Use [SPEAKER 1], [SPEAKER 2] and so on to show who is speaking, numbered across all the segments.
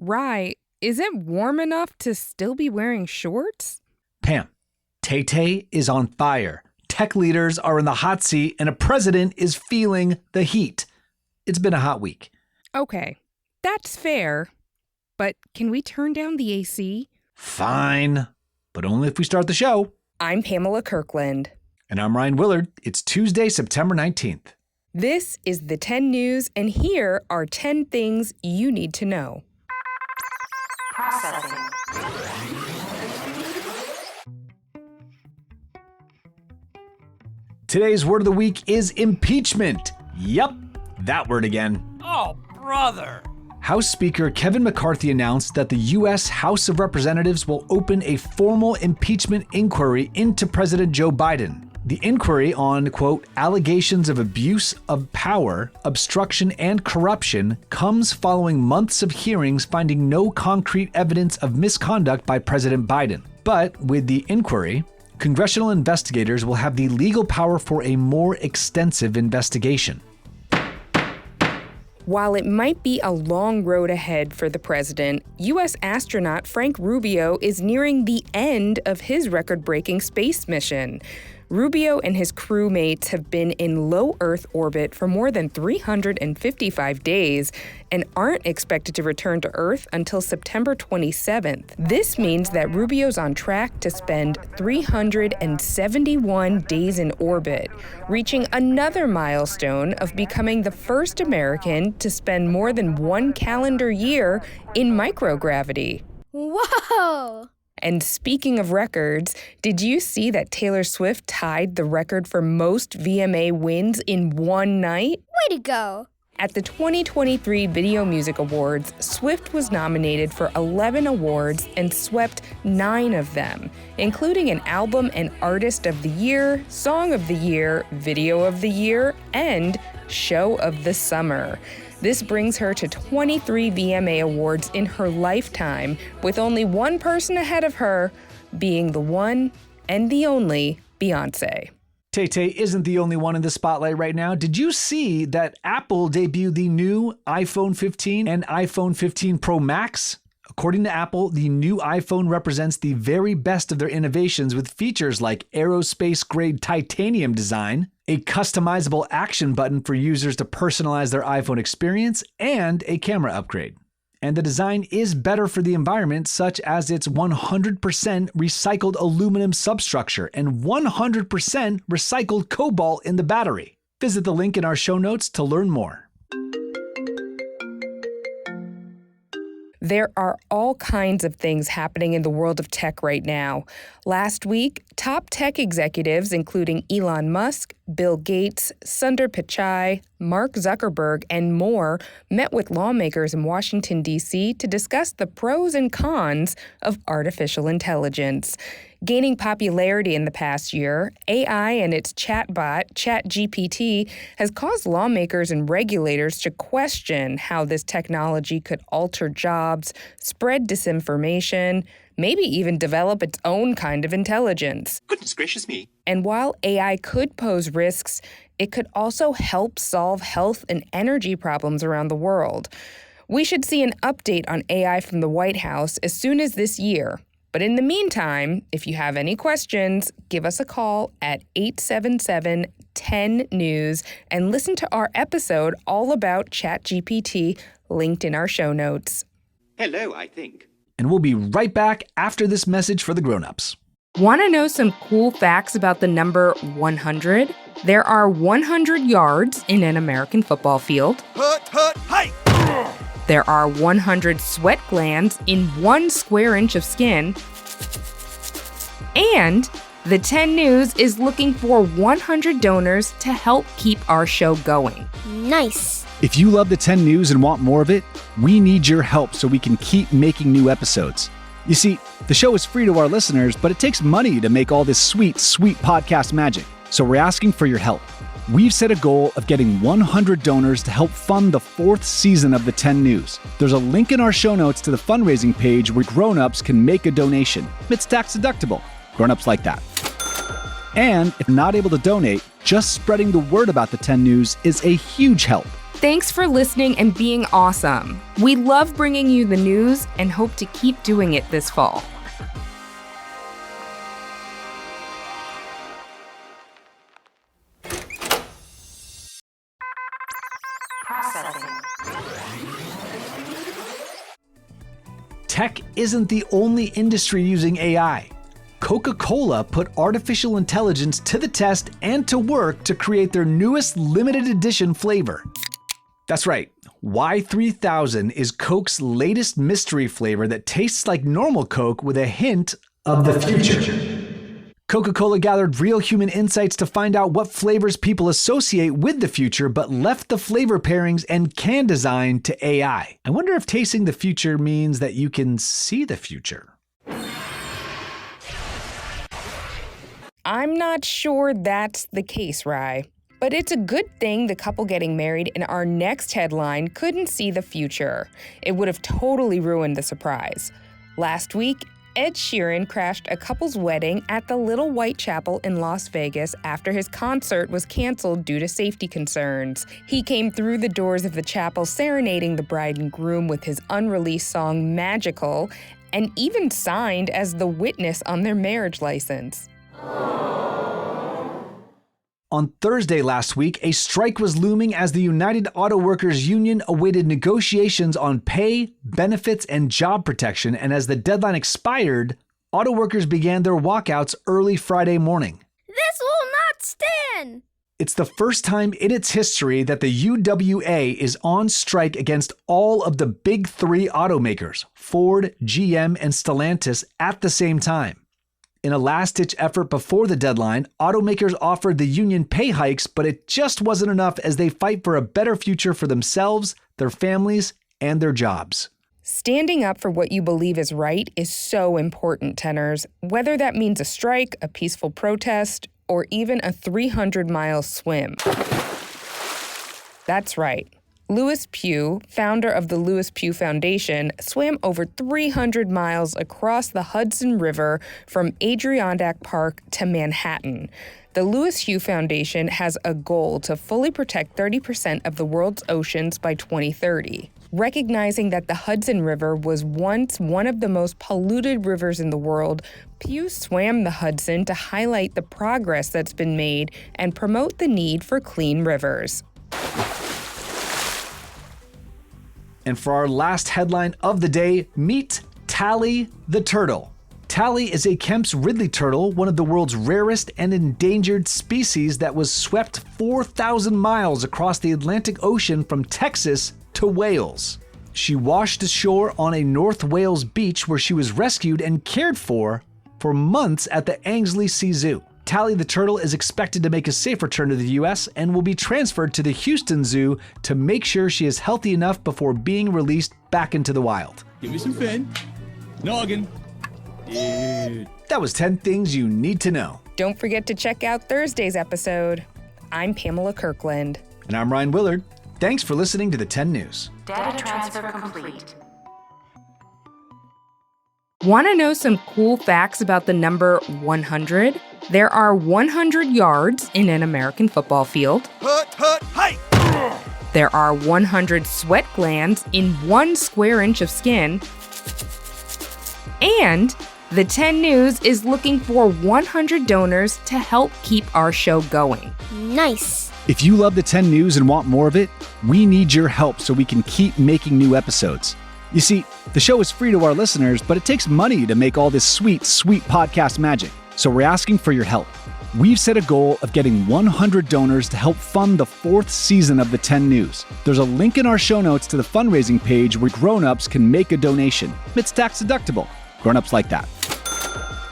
[SPEAKER 1] Rye, is it warm enough to still be wearing shorts?
[SPEAKER 2] Pam, Tay-Tay is on fire. Tech leaders are in the hot seat and a president is feeling the heat. It's been a hot week.
[SPEAKER 1] Okay, that's fair. But can we turn down the AC?
[SPEAKER 2] Fine, but only if we start the show.
[SPEAKER 1] I'm Pamela Kirkland.
[SPEAKER 2] And I'm Ryan Willard. It's Tuesday, September 19th.
[SPEAKER 1] This is the 10 News, and here are 10 things you need to know.
[SPEAKER 3] Processing.
[SPEAKER 2] Today's word of the week is impeachment. Yup, that word again.
[SPEAKER 4] Oh, brother.
[SPEAKER 2] House Speaker Kevin McCarthy announced that the U.S. House of Representatives will open a formal impeachment inquiry into President Joe Biden. The inquiry on, quote, allegations of abuse of power, obstruction, and corruption comes following months of hearings finding no concrete evidence of misconduct by President Biden. But with the inquiry, congressional investigators will have the legal power for a more extensive investigation.
[SPEAKER 1] While it might be a long road ahead for the president, U.S. astronaut Frank Rubio is nearing the end of his record-breaking space mission. Rubio and his crewmates have been in low Earth orbit for more than 355 days and aren't expected to return to Earth until September 27th. This means that Rubio's on track to spend 371 days in orbit, reaching another milestone of becoming the first American to spend more than one calendar year in microgravity.
[SPEAKER 5] Whoa!
[SPEAKER 1] And speaking of records, did you see that Taylor Swift tied the record for most VMA wins in one night?
[SPEAKER 5] Way to go!
[SPEAKER 1] At the 2023 Video Music Awards, Swift was nominated for 11 awards and swept 9 of them, including an Album and Artist of the Year, Song of the Year, Video of the Year, and Show of the Summer. This brings her to 23 VMA awards in her lifetime, with only one person ahead of her being the one and the only Beyoncé.
[SPEAKER 2] Tay-Tay isn't the only one in the spotlight right now. Did you see that Apple debuted the new iPhone 15 and iPhone 15 Pro Max? According to Apple, the new iPhone represents the very best of their innovations with features like aerospace-grade titanium design, a customizable action button for users to personalize their iPhone experience, and a camera upgrade. And the design is better for the environment, such as its 100% recycled aluminum substructure and 100% recycled cobalt in the battery. Visit the link in our show notes to learn more.
[SPEAKER 1] There are all kinds of things happening in the world of tech right now. Last week, top tech executives, including Elon Musk, Bill Gates, Sundar Pichai, Mark Zuckerberg, and more, met with lawmakers in Washington, D.C. to discuss the pros and cons of artificial intelligence. Gaining popularity in the past year, AI and its chatbot, ChatGPT, has caused lawmakers and regulators to question how this technology could alter jobs, spread disinformation, maybe even develop its own kind of intelligence.
[SPEAKER 4] Goodness gracious me.
[SPEAKER 1] And while AI could pose risks, it could also help solve health and energy problems around the world. We should see an update on AI from the White House as soon as this year. But in the meantime, if you have any questions, give us a call at 877-10-NEWS and listen to our episode all about ChatGPT, linked in our show notes.
[SPEAKER 4] Hello, I think.
[SPEAKER 2] And we'll be right back after this message for the grown-ups.
[SPEAKER 1] Want to know some cool facts about the number 100? There are 100 yards in an American football field.
[SPEAKER 4] Hut, hut, hi!
[SPEAKER 1] There are 100 sweat glands in 1 square inch of skin. And the 10 News is looking for 100 donors to help keep our show going.
[SPEAKER 5] Nice!
[SPEAKER 2] If you love the 10 News and want more of it, we need your help so we can keep making new episodes. You see, the show is free to our listeners, but it takes money to make all this sweet, sweet podcast magic. So we're asking for your help. We've set a goal of getting 100 donors to help fund the 4th season of the 10 News. There's a link in our show notes to the fundraising page where grown-ups can make a donation. It's tax deductible. Grown-ups like that. And if not able to donate, just spreading the word about the 10 News is a huge help.
[SPEAKER 1] Thanks for listening and being awesome. We love bringing you the news and hope to keep doing it this fall.
[SPEAKER 2] Tech isn't the only industry using AI. Coca-Cola put artificial intelligence to the test and to work to create their newest limited edition flavor. That's right, Y3000 is Coke's latest mystery flavor that tastes like normal Coke with a hint of the future. Coca-Cola gathered real human insights to find out what flavors people associate with the future, but left the flavor pairings and can design to AI. I wonder if tasting the future means that you can see the future.
[SPEAKER 1] I'm not sure that's the case, Rye. But it's a good thing the couple getting married in our next headline couldn't see the future. It would have totally ruined the surprise. Last week, Ed Sheeran crashed a couple's wedding at the Little White Chapel in Las Vegas after his concert was canceled due to safety concerns. He came through the doors of the chapel serenading the bride and groom with his unreleased song Magical, and even signed as the witness on their marriage license.
[SPEAKER 2] On Thursday last week, a strike was looming as the United Auto Workers Union awaited negotiations on pay, benefits, and job protection, and as the deadline expired, auto workers began their walkouts early Friday morning.
[SPEAKER 5] This will not stand!
[SPEAKER 2] It's the first time in its history that the UWA is on strike against all of the big three automakers, Ford, GM, and Stellantis, at the same time. In a last-ditch effort before the deadline, automakers offered the union pay hikes, but it just wasn't enough as they fight for a better future for themselves, their families, and their jobs.
[SPEAKER 1] Standing up for what you believe is right is so important, tenors, whether that means a strike, a peaceful protest, or even a 300-mile swim. That's right. Louis Pugh, founder of the Louis Pugh Foundation, swam over 300 miles across the Hudson River from Adirondack Park to Manhattan. The Louis Pugh Foundation has a goal to fully protect 30% of the world's oceans by 2030. Recognizing that the Hudson River was once one of the most polluted rivers in the world, Pugh swam the Hudson to highlight the progress that's been made and promote the need for clean rivers.
[SPEAKER 2] And for our last headline of the day, meet Tally the turtle. Tally is a Kemp's Ridley turtle, one of the world's rarest and endangered species that was swept 4,000 miles across the Atlantic Ocean from Texas to Wales. She washed ashore on a North Wales beach where she was rescued and cared for months at the Anglesey Sea Zoo. Tally the turtle is expected to make a safe return to the U.S. and will be transferred to the Houston Zoo to make sure she is healthy enough before being released back into the wild.
[SPEAKER 3] Give me some fin. Noggin. Dude.
[SPEAKER 2] That was 10 things you need to know.
[SPEAKER 1] Don't forget to check out Thursday's episode. I'm Pamela Kirkland.
[SPEAKER 2] And I'm Ryan Willard. Thanks for listening to the 10 News.
[SPEAKER 1] Data transfer complete. Want to know some cool facts about the number 100? There are 100 yards in an American football field.
[SPEAKER 4] Hey!
[SPEAKER 1] There are 100 sweat glands in 1 square inch of skin. And the 10 News is looking for 100 donors to help keep our show going.
[SPEAKER 5] Nice.
[SPEAKER 2] If you love the 10 News and want more of it, we need your help so we can keep making new episodes. You see, the show is free to our listeners, but it takes money to make all this sweet, sweet podcast magic. So we're asking for your help. We've set a goal of getting 100 donors to help fund the 4th season of the 10 News. There's a link in our show notes to the fundraising page where grown-ups can make a donation. It's tax deductible. Grown-ups like that.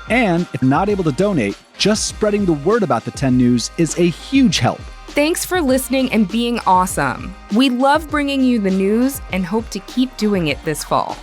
[SPEAKER 2] And if not able to donate, just spreading the word about the 10 News is a huge help.
[SPEAKER 1] Thanks for listening and being awesome. We love bringing you the news and hope to keep doing it this fall.